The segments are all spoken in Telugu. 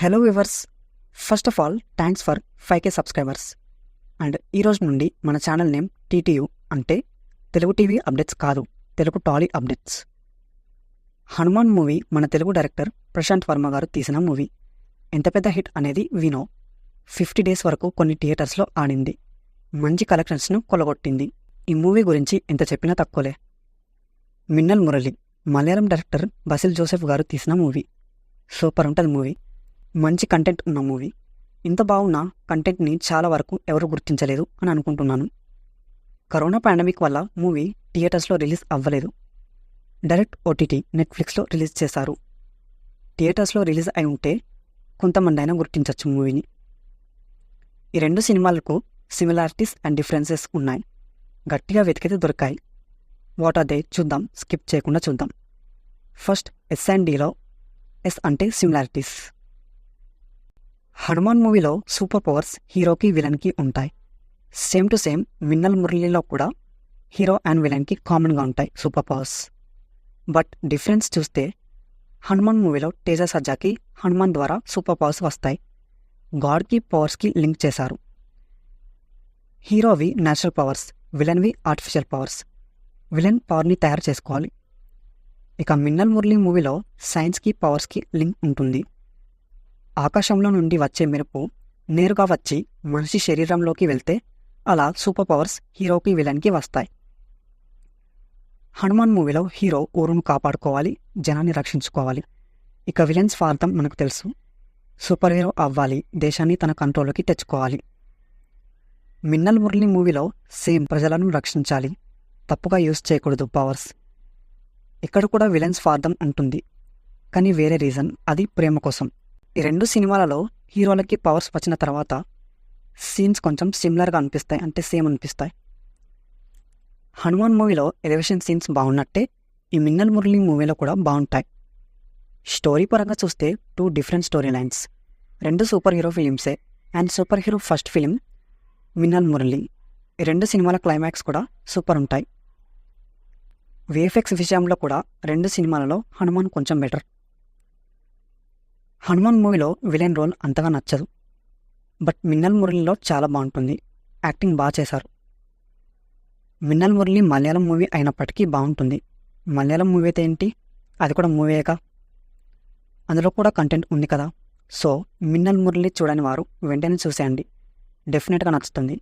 Hello viewers, first of all thanks for 5K subscribers. And ఈరోజు నుండి మన ఛానల్ నేమ్ TTU అంటే తెలుగు టీవీ అప్డేట్స్ కాదు, Telugu Tally updates. Hanuman movie మన తెలుగు డైరెక్టర్ ప్రశాంత్ వర్మ గారు తీసిన మూవీ. ఎంత పెద్ద హిట్ అనేది వినో 50 days వరకు కొన్ని థియేటర్స్లో ఆడింది. మంచి కలెక్షన్స్ను కొలగొట్టింది. ఈ మూవీ గురించి ఎంత చెప్పినా తక్కువలే. మిన్నల్ మురళి మలయాళం డైరెక్టర్ బసిల్ జోసెఫ్ గారు తీసిన మూవీ. సూపర్ ఉంటుంది మూవీ. మంచి కంటెంట్ ఉన్న మూవీ. ఇంత బాగున్న కంటెంట్ని చాలా వరకు ఎవరు గుర్తించలేదు అని అనుకుంటున్నాను. కరోనా పాండమిక్ వల్ల మూవీ థియేటర్స్లో రిలీజ్ అవ్వలేదు. డైరెక్ట్ OTT నెట్ఫ్లిక్స్లో రిలీజ్ చేశారు. థియేటర్స్లో రిలీజ్ అయి ఉంటే కొంతమంది అయినా గుర్తించవచ్చు మూవీని. ఈ రెండు సినిమాలకు సిమిలారిటీస్ అండ్ డిఫరెన్సెస్ ఉన్నాయి. గట్టిగా వెతికితే దొరికాయి. వాట్ ఆర్ దే చూద్దాం, స్కిప్ చేయకుండా చూద్దాం. ఫస్ట్ S&Dలో ఎస్ అంటే సిమిలారిటీస్. హనుమాన్ మూవీలో సూపర్ పవర్స్ హీరోకి విలన్కి ఉంటాయి. సేమ్ టు సేమ్ మిన్నల్ మురళిలో కూడా హీరో అండ్ విలన్కి కామన్గా ఉంటాయి సూపర్ పవర్స్. బట్ డిఫరెన్స్ చూస్తే హనుమాన్ మూవీలో తేజ సజ్జాకి హనుమాన్ ద్వారా సూపర్ పవర్స్ వస్తాయి. గాడ్కి పవర్స్కి లింక్ చేశారు. హీరోవి న్యాచురల్ పవర్స్, విలన్వి ఆర్టిఫిషియల్ పవర్స్. విలన్ పవర్ని తయారు చేసుకోవాలి. ఇక మిన్నల్ మురళి మూవీలో సైన్స్కి పవర్స్కి లింక్ ఉంటుంది. ఆకాశంలో నుండి వచ్చే మెరుపు నేరుగా వచ్చి మనిషి శరీరంలోకి వెళ్తే అలా సూపర్ పవర్స్ హీరోకి విలన్కి వస్తాయి. హనుమాన్ మూవీలో హీరో ఊరును కాపాడుకోవాలి, జనాన్ని రక్షించుకోవాలి. ఇక విలన్ స్వార్థం మనకు తెలుసు. సూపర్ హీరో అవ్వాలి, దేశాన్ని తన కంట్రోల్లోకి తెచ్చుకోవాలి. మిన్నల్ మురళి మూవీలో సేమ్ ప్రజలను రక్షించాలి, తప్పుగా యూజ్ చేయకూడదు పవర్స్. ఇక్కడ కూడా విలన్ స్వార్థం ఉంటుంది, కానీ వేరే రీజన్, అది ప్రేమ కోసం. ఈ రెండు సినిమాలలో హీరోలకి పవర్స్ వచ్చిన తర్వాత సీన్స్ కొంచెం సిమిలర్గా అనిపిస్తాయి, అంటే సేమ్ అనిపిస్తాయి. హనుమాన్ మూవీలో ఎలివేషన్ సీన్స్ బాగున్నట్టే ఈ మిన్నల్ మురళి మూవీలో కూడా బాగుంటాయి. స్టోరీ పరంగా చూస్తే 2 different story lines. 2 super hero ఫిలిమ్సే. And super hero first film Minnal Murali. ఈ 2 సినిమాల క్లైమాక్స్ కూడా సూపర్ ఉంటాయి. VFX విషయంలో కూడా 2 సినిమాలలో హనుమాన్ కొంచెం బెటర్. హనుమాన్ మూవీలో విలన్ రోల్ అంతగా నచ్చదు, బట్ మిన్నల్ మురళిలో చాలా బాగుంటుంది. యాక్టింగ్ బాగా చేశారు. మిన్నల్ మురళి మలయాళం మూవీ అయినప్పటికీ బాగుంటుంది. మలయాళం మూవీ అయితే ఏంటి, అది కూడా మూవీయేగా, అందులో కూడా కంటెంట్ ఉంది కదా. సో మిన్నల్ మురళి చూడని వారు వెంటనే చూసేయండి, డెఫినెట్గా నచ్చుతుంది.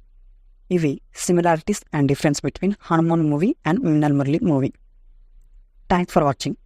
ఇవి similarities and difference between Hanuman movie and Minnal Murali movie. Thanks for watching.